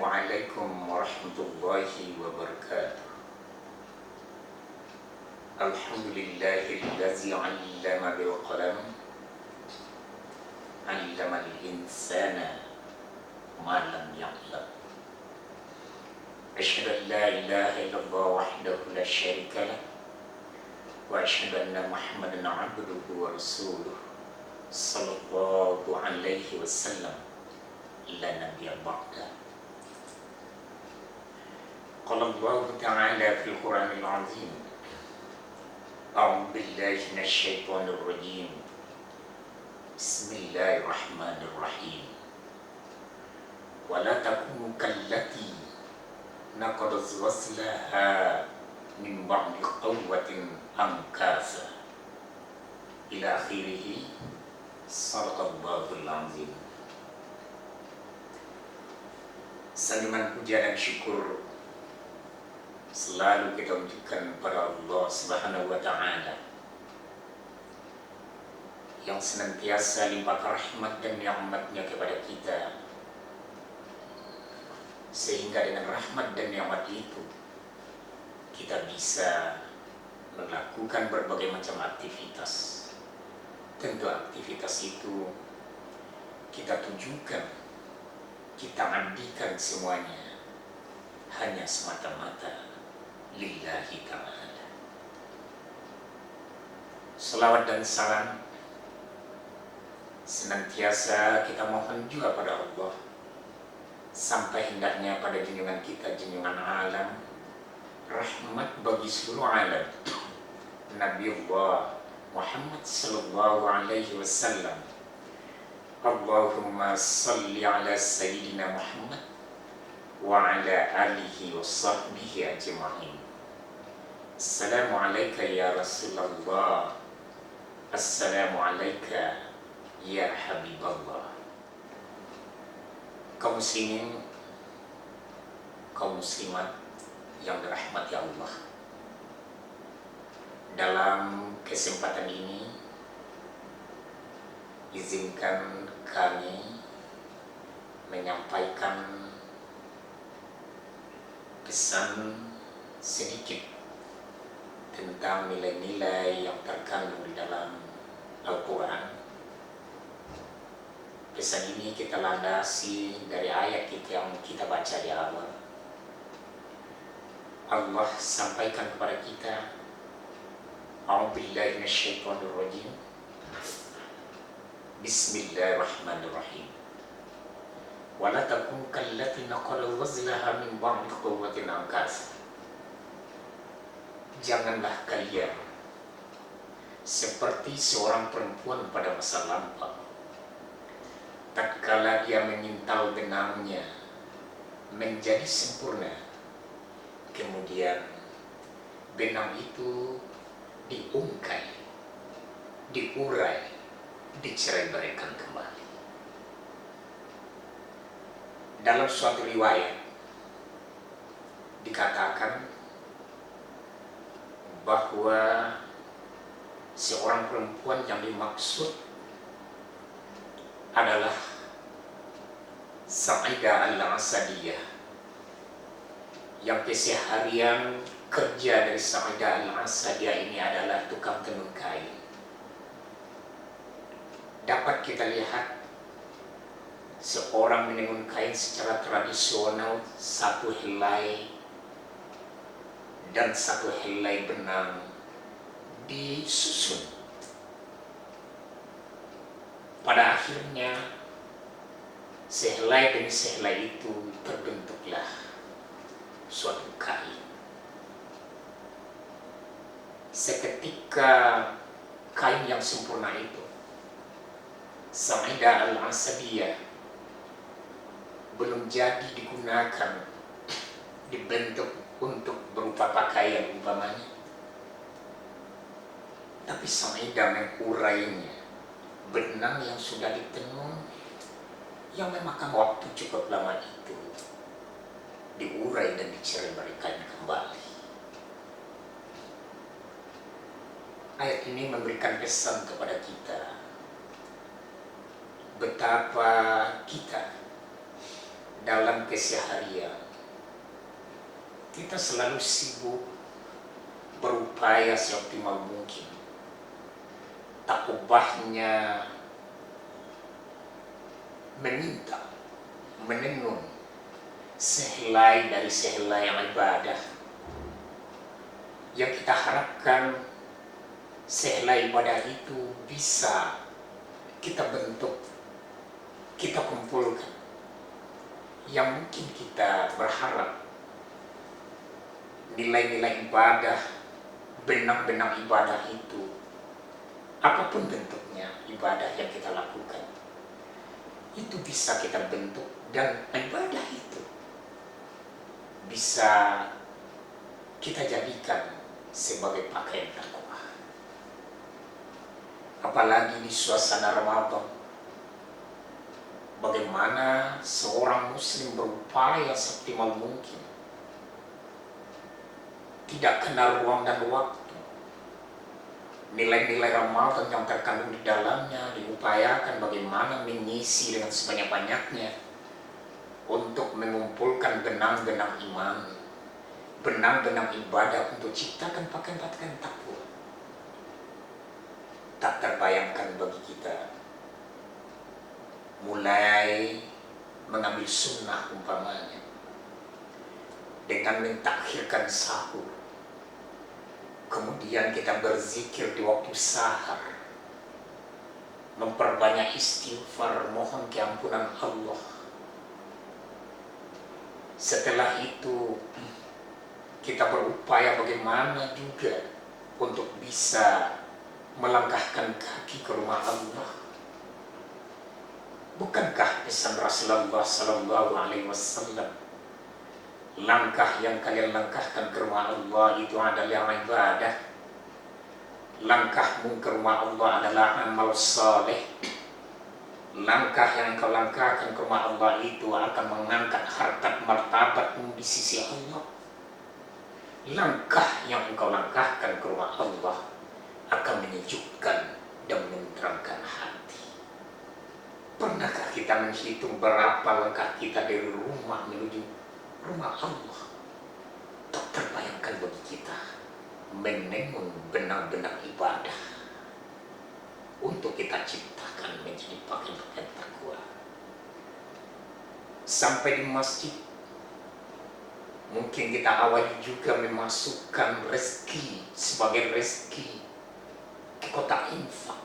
Assalamualaikum warahmatullahi wabarakatuh. Alhamdulillahillazi 'allama bil qalam 'allamal insana ma lam ya'lam. Asyhadu an la ilaha illallah wahdahu la syarika lah wa asyhadu anna Muhammadan 'abduhu wa rasuluh sallallahu alaihi wasallam la nabiyya ba'da. Qala Allah ta'ala fil Qur'anil 'azim. A'udzu billahi minasy syaithanir rajim. Bismillahirrahmanirrahim. Wa la takunu kallati naqadat ghaslaha min ba'di quwwatin ankasa. Ila akhirih. Shadaqallahul 'azim. Saliman puja dan syukur selalu kita ucapkan pada Allah Subhanahu wa Ta'ala yang senantiasa limpahkan rahmat dan nikmat-Nya kepada kita, sehingga dengan rahmat dan nikmat itu kita bisa melakukan berbagai macam aktivitas. Tentu aktivitas itu kita tujukan, kita abdikan semuanya hanya semata-mata lillahi ta'ala. Salawat dan salam senantiasa kita mohon juga pada Allah, sampai hendaknya pada junjungan kita, junjungan alam, rahmat bagi seluruh alam, Nabiullah Muhammad sallallahu alaihi wasallam. Allahumma salli ala sayyidina Muhammad wa ala alihi wa sahbihi ajma'in. Assalamu alayka ya Rasulullah. Assalamu alayka ya Habiballah. Kaum muslimin, kaum muslimat yang dirahmati Allah, dalam kesempatan ini izinkan kami menyampaikan pesan sedikit tentang nilai-nilai yang terkandung di dalam Al-Quran. Pesan ini kita landasi dari ayat yang kita baca di awal. Allah sampaikan kepada kita, A'udzubillahi minasyaitonir rajim. Bismillahirrahmanirrahim. Wa la takun kallati naqala ghazlaha min ba'di quwwatin ankasa. Janganlah kalian seperti seorang perempuan pada masa lampau, tatkala dia mengintal benangnya menjadi sempurna, kemudian benang itu diungkai, diurai, dicerai-beraikan kembali. Dalam suatu riwayat dikatakan bahwa seorang perempuan yang dimaksud adalah Sa'idah al-Asadiyah, yang keseharian kerja dari Sa'idah al-Asadiyah ini adalah tukang tenun kain. Dapat kita lihat seorang menenun kain secara tradisional, satu helai dan satu helai benang disusun. Pada akhirnya sehelai demi sehelai itu terbentuklah suatu kain. Seketika kain yang sempurna itu, Sa'idah al-Asadiyah, belum jadi digunakan, dibentuk untuk berupa pakaian umpamanya, tapi Sa'idah mengurainya. Benang yang sudah ditenun, yang memakan waktu cukup lama itu, diurai dan dicerai-beraikan kembali. Ayat ini memberikan pesan kepada kita betapa kita dalam keseharian kita selalu sibuk berupaya seoptimal mungkin. Tak ubahnya meminta, menenun sehelai dari sehelai ibadah yang kita harapkan sehelai ibadah itu bisa kita bentuk, kita kumpulkan. Yang mungkin kita berharap nilai-nilai ibadah, benang-benang ibadah itu, apapun bentuknya ibadah yang kita lakukan, itu bisa kita bentuk dan ibadah itu bisa kita jadikan sebagai pakaian takwa. Apalagi di suasana Ramadan, bagaimana seorang muslim berupaya seoptimal mungkin, tidak kenal ruang dan waktu. Nilai-nilai Ramadan yang terkandung di dalamnya diupayakan bagaimana mengisi dengan sebanyak-banyaknya untuk mengumpulkan benang-benang iman, benang-benang ibadah untuk ciptakan pakaian-pakaian takwa. Tak terbayangkan bagi kita mulai mengambil sunnah umpamanya dengan mentakhirkan sahur, kemudian kita berzikir di waktu sahar, memperbanyak istighfar, mohon keampunan Allah. Setelah itu kita berupaya bagaimana juga untuk bisa melangkahkan kaki ke rumah Allah. Bukankah pesan Rasulullah Sallallahu Alaihi Wasallam, langkah yang kalian langkahkan ke rumah Allah itu adalah ibadah. Langkahmu ke rumah Allah adalah amal saleh. Langkah yang kau langkahkan ke rumah Allah itu akan mengangkat harkat martabatmu di sisi Allah. Langkah yang engkau langkahkan ke rumah Allah akan menyejukkan dan menerangkan hati. Pernahkah kita menghitung berapa langkah kita dari rumah menuju rumah Allah? Tak terbayangkan bagi kita menenun benang-benang ibadah untuk kita ciptakan menjadi pakaian-pakaian takwa. Sampai di masjid, mungkin kita awali juga memasukkan rezeki sebagai rezeki ke kotak infak.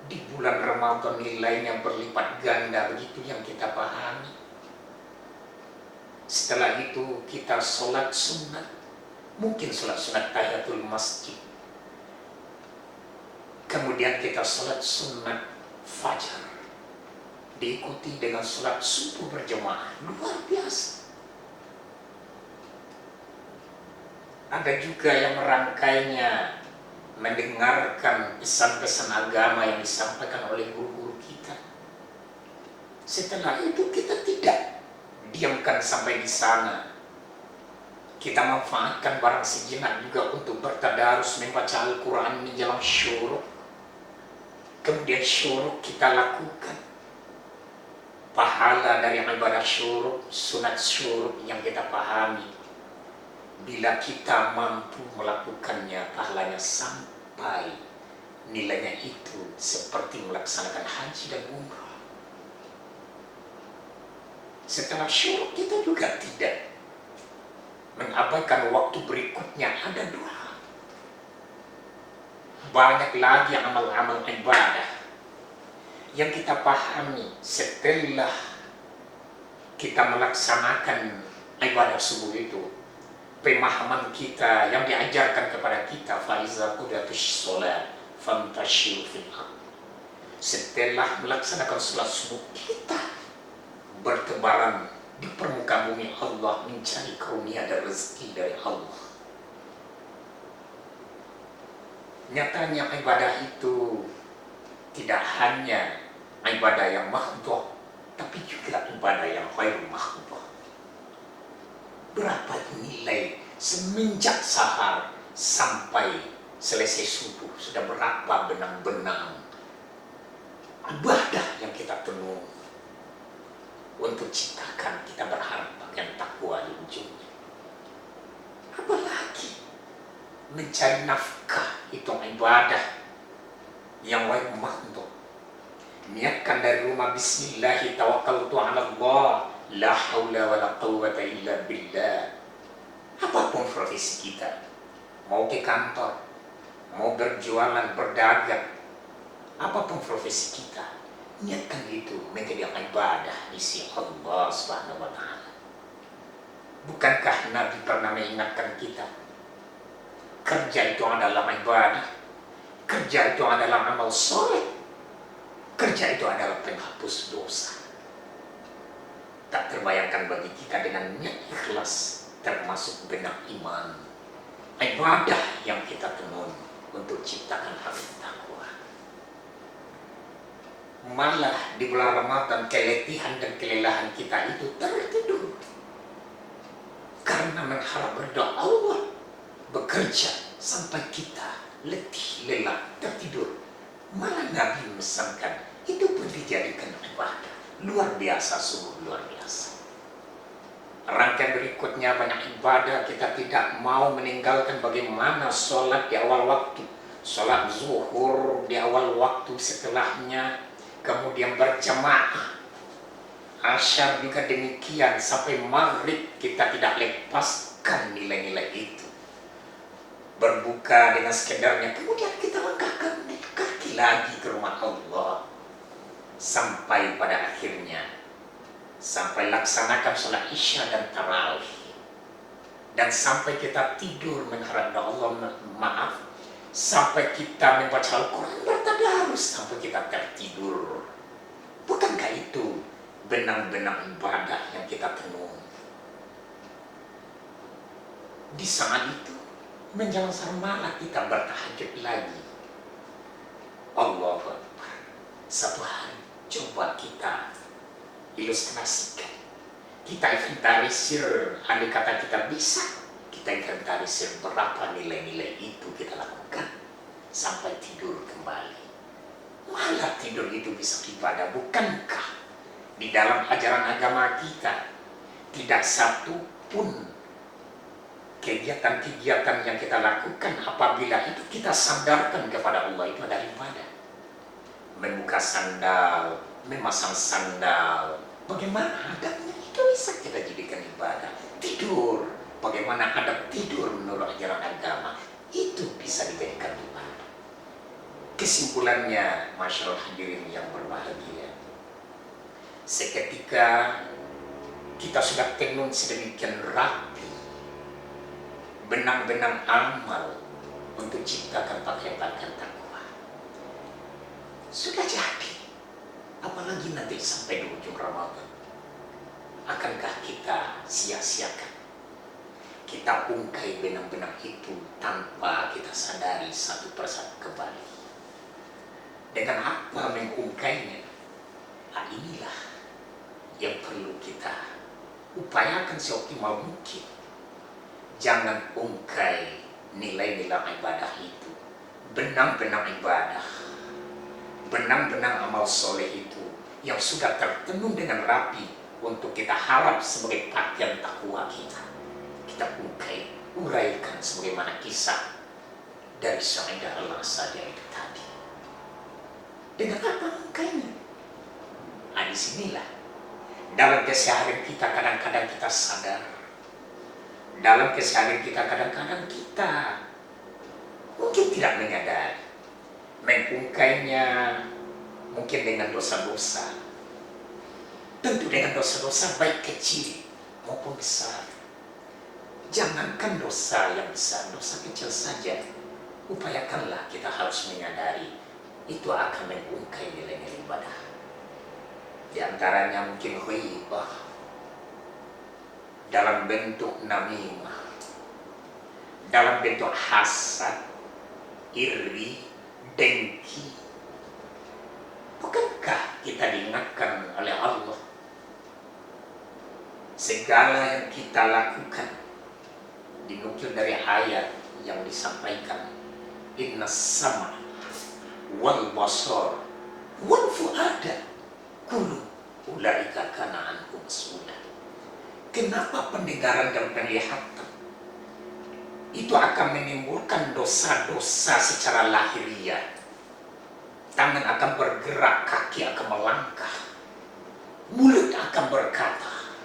Di bulan Ramadan nilainya berlipat ganda, begitu yang kita pahami. Setelah itu kita sholat sunat, mungkin sholat sunat tahiyatul masjid. Kemudian kita sholat sunat fajar, diikuti dengan sholat subuh berjamaah. Luar biasa. Ada juga yang merangkainya, mendengarkan pesan-pesan agama yang disampaikan oleh guru-guru kita. Setelah itu kita tidak diamkan sampai di sana. Kita manfaatkan barang sejenak juga untuk bertadarus membaca Al-Quran menjelang syuruk. Kemudian syuruk kita lakukan. Pahala dari ibadah syuruk, sunat syuruk yang kita pahami, bila kita mampu melakukannya, pahalanya sampai nilainya itu seperti melaksanakan haji dan umrah. Setelah syuruk kita juga tidak mengabaikan waktu berikutnya, ada doa. Banyak lagi amal-amal ibadah yang kita pahami setelah kita melaksanakan ibadah subuh itu. Pemahaman kita yang diajarkan kepada kita, faiza qudatus sholat fantashiru fil ardh. Setelah melaksanakan sholat subuh, kita bertebaran di permukaan bumi Allah mencari karunia dan rezeki dari Allah. Nyatanya ibadah itu tidak hanya ibadah yang mahdhah, tapi juga ibadah yang ghairu mahdhah. Berapa nilai semenjak sahar sampai selesai subuh, sudah berapa benang-benang ibadah yang kita tenun. untuk ciptakan, kita berharap bagian takwa di ujungnya. Apalagi mencari nafkah itu ibadah yang wajib makhluk. Niatkan dari rumah, bismillahi tawakkaltu ala Allah, la haula wa la quwwata illa billah. Apapun profesi kita, mau ke kantor, mau berjualan, berdagang, apapun profesi kita, niatkan itu menjadi ibadah di sisi Allah Subhanahu wa Ta'ala. Bukankah Nabi pernah mengingatkan kita, kerja itu adalah ibadah, kerja itu adalah amal soleh, kerja itu adalah penghapus dosa. Tak terbayangkan bagi kita dengan niat ikhlas, termasuk benak iman, ibadah yang kita tenun untuk ciptakan hati takwa. Malah di bulan Ramadan keletihan dan kelelahan kita itu tertidur karena mengharap ridha Allah, bekerja sampai kita letih, lelah, tertidur. Malah Nabi memesankan itu pun dijadikan ibadah. Luar biasa, sungguh luar biasa. Rangkaian berikutnya banyak ibadah, kita tidak mau meninggalkan bagaimana sholat di awal waktu, sholat zuhur di awal waktu, setelahnya kemudian berjamaah, asyar juga demikian, sampai maghrib kita tidak lepaskan nilai-nilai itu. Berbuka dengan sekedarnya, kemudian kita langkahkan kaki lagi ke rumah Allah, sampai pada akhirnya sampai laksanakan sholat isya dan tarawih, dan sampai kita tidur mengharap Allah maaf, sampai kita membaca Al-Quran bertadarus sampai kita tertidur. Bukankah itu benang-benang ibadah yang kita tenun? Di saat itu menjelang sarmala kita bertahajud lagi. Allahu Akbar. Satu hari coba kita ilustrasikan, kita inventarisir, andai kata kita bisa, kita inventarisir berapa nilai-nilai itu kita lakukan sampai tidur kembali. Malah tidur itu bisa ibadah. Bukankah di dalam ajaran agama kita tidak satu pun kegiatan-kegiatan yang kita lakukan apabila itu kita sandarkan kepada Allah itu adalah ibadah. Membuka sandal, memasang sandal, bagaimana adabnya itu bisa kita jadikan ibadah. Tidur, bagaimana adab tidur menurut ajaran agama, itu bisa dijadikan ibadah. Kesimpulannya, masyaallah hadirin yang berbahagia, seketika kita sudah tenun sedemikian rapi benang-benang amal untuk ciptakan pakaian-pakaian takwa, sudah jadi. Apalagi nanti sampai di ujung Ramadan, akankah kita sia-siakan? Kita ungkai benang-benang itu tanpa kita sadari satu persatu kembali. Dengan apa mengungkainya? Nah, inilah yang perlu kita upayakan seoptimal mungkin. Jangan ungkai nilai-nilai ibadah itu, benang-benang ibadah, benang-benang amal soleh itu yang sudah tertenun dengan rapi untuk kita harap sebagai pakaian takwa kita. Kita ungkai, uraikan sebagaimana kisah dari Saidah Al-Asadiyah itu tadi. Dengan apa ungkainya? Nah, disinilah dalam keseharian kita kadang-kadang kita sadar, dalam keseharian kita kadang-kadang kita mungkin tidak menyadari, mengungkainya mungkin dengan dosa-dosa. Tentu dengan dosa-dosa baik kecil maupun besar. Jangankan dosa yang besar, dosa kecil saja, upayakanlah kita harus menyadari itu akan mengungkai nilai-nilai ibadah. Di antaranya mungkin ghibah dalam bentuk namimah, dalam bentuk hasad, iri, dengki. Bukankah kita diingatkan oleh Allah segala yang kita lakukan dinukil dari ayat yang disampaikan, inna sama wal basar wal fuada kullu ulaika kana anhu Kenapa pendengaran dan penglihatan itu akan menimbulkan dosa-dosa secara lahiriah? Tangan akan bergerak, kaki akan melangkah, mulut akan berkata.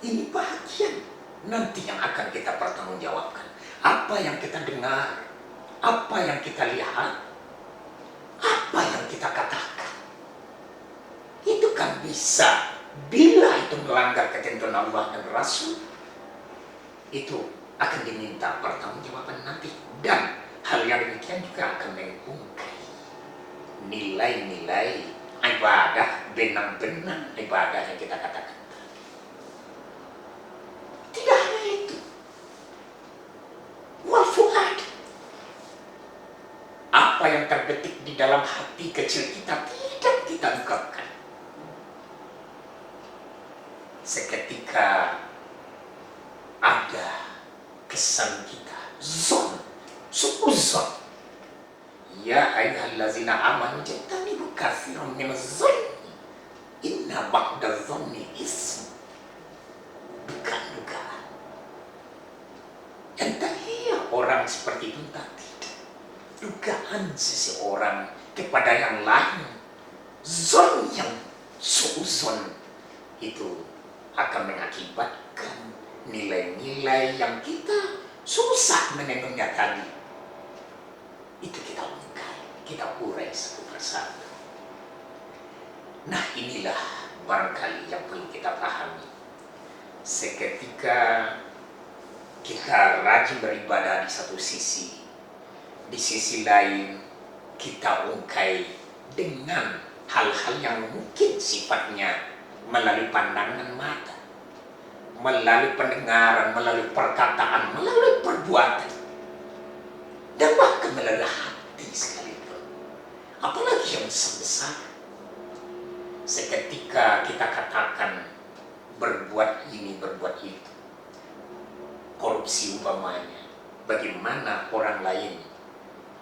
Ini bagian nanti yang akan kita pertanggungjawabkan. Apa yang kita dengar, apa yang kita lihat, apa yang kita katakan, itu kan bisa, bila itu melanggar ketentuan Allah dan Rasul, itu akan diminta pertanggungjawaban nanti. Dan hal yang demikian juga akan mengungkap nilai-nilai ibadah, benang-benang ibadah yang kita katakan. Tidak hanya itu, wal fuad, apa yang terbetik di dalam hati kecil kita tidak kita ungkapkan. Seketika ada kesan kita zon, suuzon, ya ayyuhallazina amanu jtanibu katsiran minaz-zanni inna ba'daz-zanni ism. Dugaan-dugaan. Entah iya orang seperti itu, entah tidak. Dugaan seseorang kepada yang lain, zon yang suuzon, itu akan mengakibatkan nilai-nilai yang kita susah menentunya tadi. Itu kita ungkap, kita urai satu persatu. Nah, inilah barangkali yang perlu kita pahami. Seketika kita rajin beribadah di satu sisi, di sisi lain kita ungkai dengan hal-hal yang mungkin sifatnya melalui pandangan mata, melalui pendengaran, melalui perkataan, melalui perbuatan, dan bahkan melalui hati sekalipun. Apalagi yang besar-besar. Seketika kita katakan berbuat ini, berbuat itu, korupsi umpamanya, bagaimana orang lain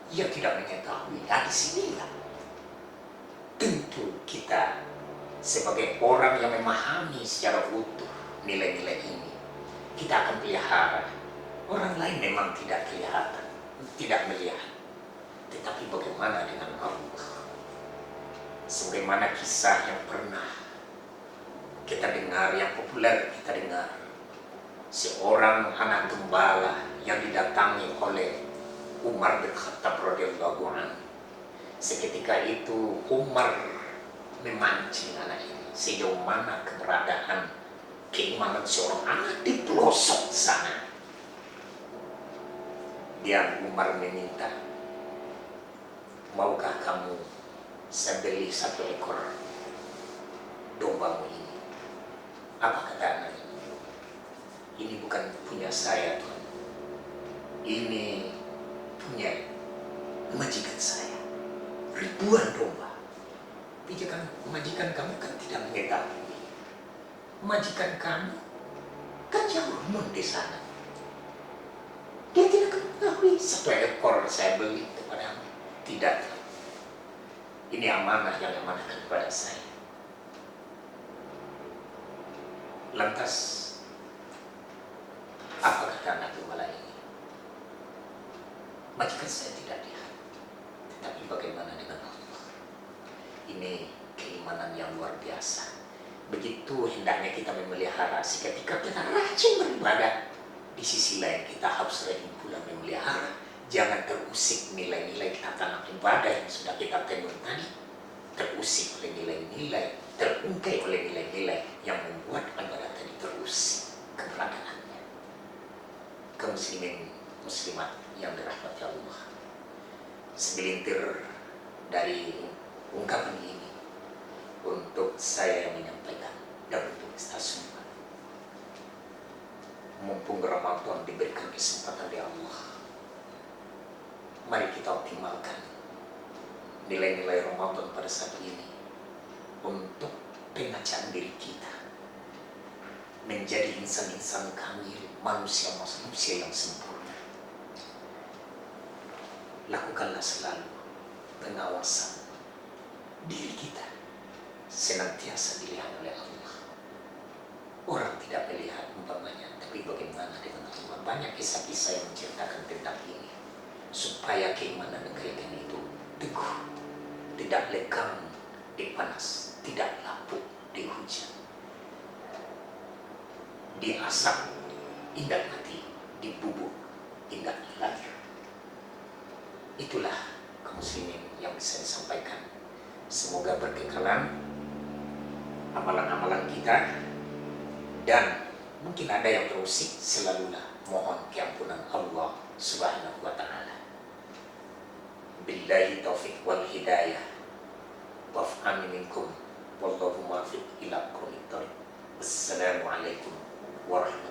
yang tidak mengetahui? Nah, di sinilah tentu kita sebagai orang yang memahami secara utuh nilai-nilai ini, kita akan pelihara. Orang lain memang tidak kelihatan, tidak melihat, tetapi bagaimana dengan Allah? Sebagaimana kisah yang pernah kita dengar, yang populer kita dengar, seorang anak gembala yang didatangi oleh Umar bin Khattab radhiyallahu anhu. Seketika itu Umar memancing anak ini, sejauh mana keberadaan keimanan seorang anak di pelosok sana. Dia Umar meminta, maukah kamu saya beli 1 ekor dombamu ini? Apa kata anak ini? Ini bukan punya saya, Tuhan. Ini punya majikan saya. Ribuan domba. Majikan kamu kan tidak mengetahui. Majikan kamu kan jauh di sana. Dia tidak mengetahui 1 ekor saya beli kepadamu. Tidak. Ini amanah yang diamanahkan kepada saya. Lantas, apa kata anak gembala ini? Majikan saya tidak lihat. Tetapi bagaimana dengan Allah? Ini keimanan yang luar biasa. Begitu hendaknya kita memelihara. Seketika kita rajin beribadah, di sisi lain kita harus rajin pula memelihara. Jangan terusik nilai-nilai tatanan ibadah yang sudah kita tenun tadi. Terusik oleh nilai-nilai, terungkai oleh nilai-nilai yang membuat ibadah tadi terusik keberadaannya. Kaum muslimin muslimat yang dirahmati Allah, segelintir dari ungkapan ini untuk saya yang menyampaikan dan untuk kita semua. Mumpung Ramadan diberikan kesempatan dari Allah, mari kita optimalkan nilai-nilai Ramadan pada saat ini untuk pengacaan diri kita menjadi insan-insan kamil, manusia-manusia yang sempurna. Lakukanlah selalu pengawasan diri kita senantiasa dilihat oleh Allah. orang tidak melihat umpamanya, tapi bagaimana dengan Allah? Banyak kisah-kisah yang menceritakan tentang ini, supaya keimanan dan keyakinan itu teguh, tidak lekang di panas, tidak lapuk di hujan, di asap indah mati, di bubuk indah lahir. Itulah kaum muslimin yang bisa disampaikan. Semoga berkekalan amalan-amalan kita, dan mungkin ada yang terusik, selalulah mohon keampunan Allah Subhanahu wa ta'ala. Billahi taufiq wal hidayah, wa'af'ani minkum, wallahu muwaffiq ila aqwamit thoriq. Wassalamualaikum warahmatullahi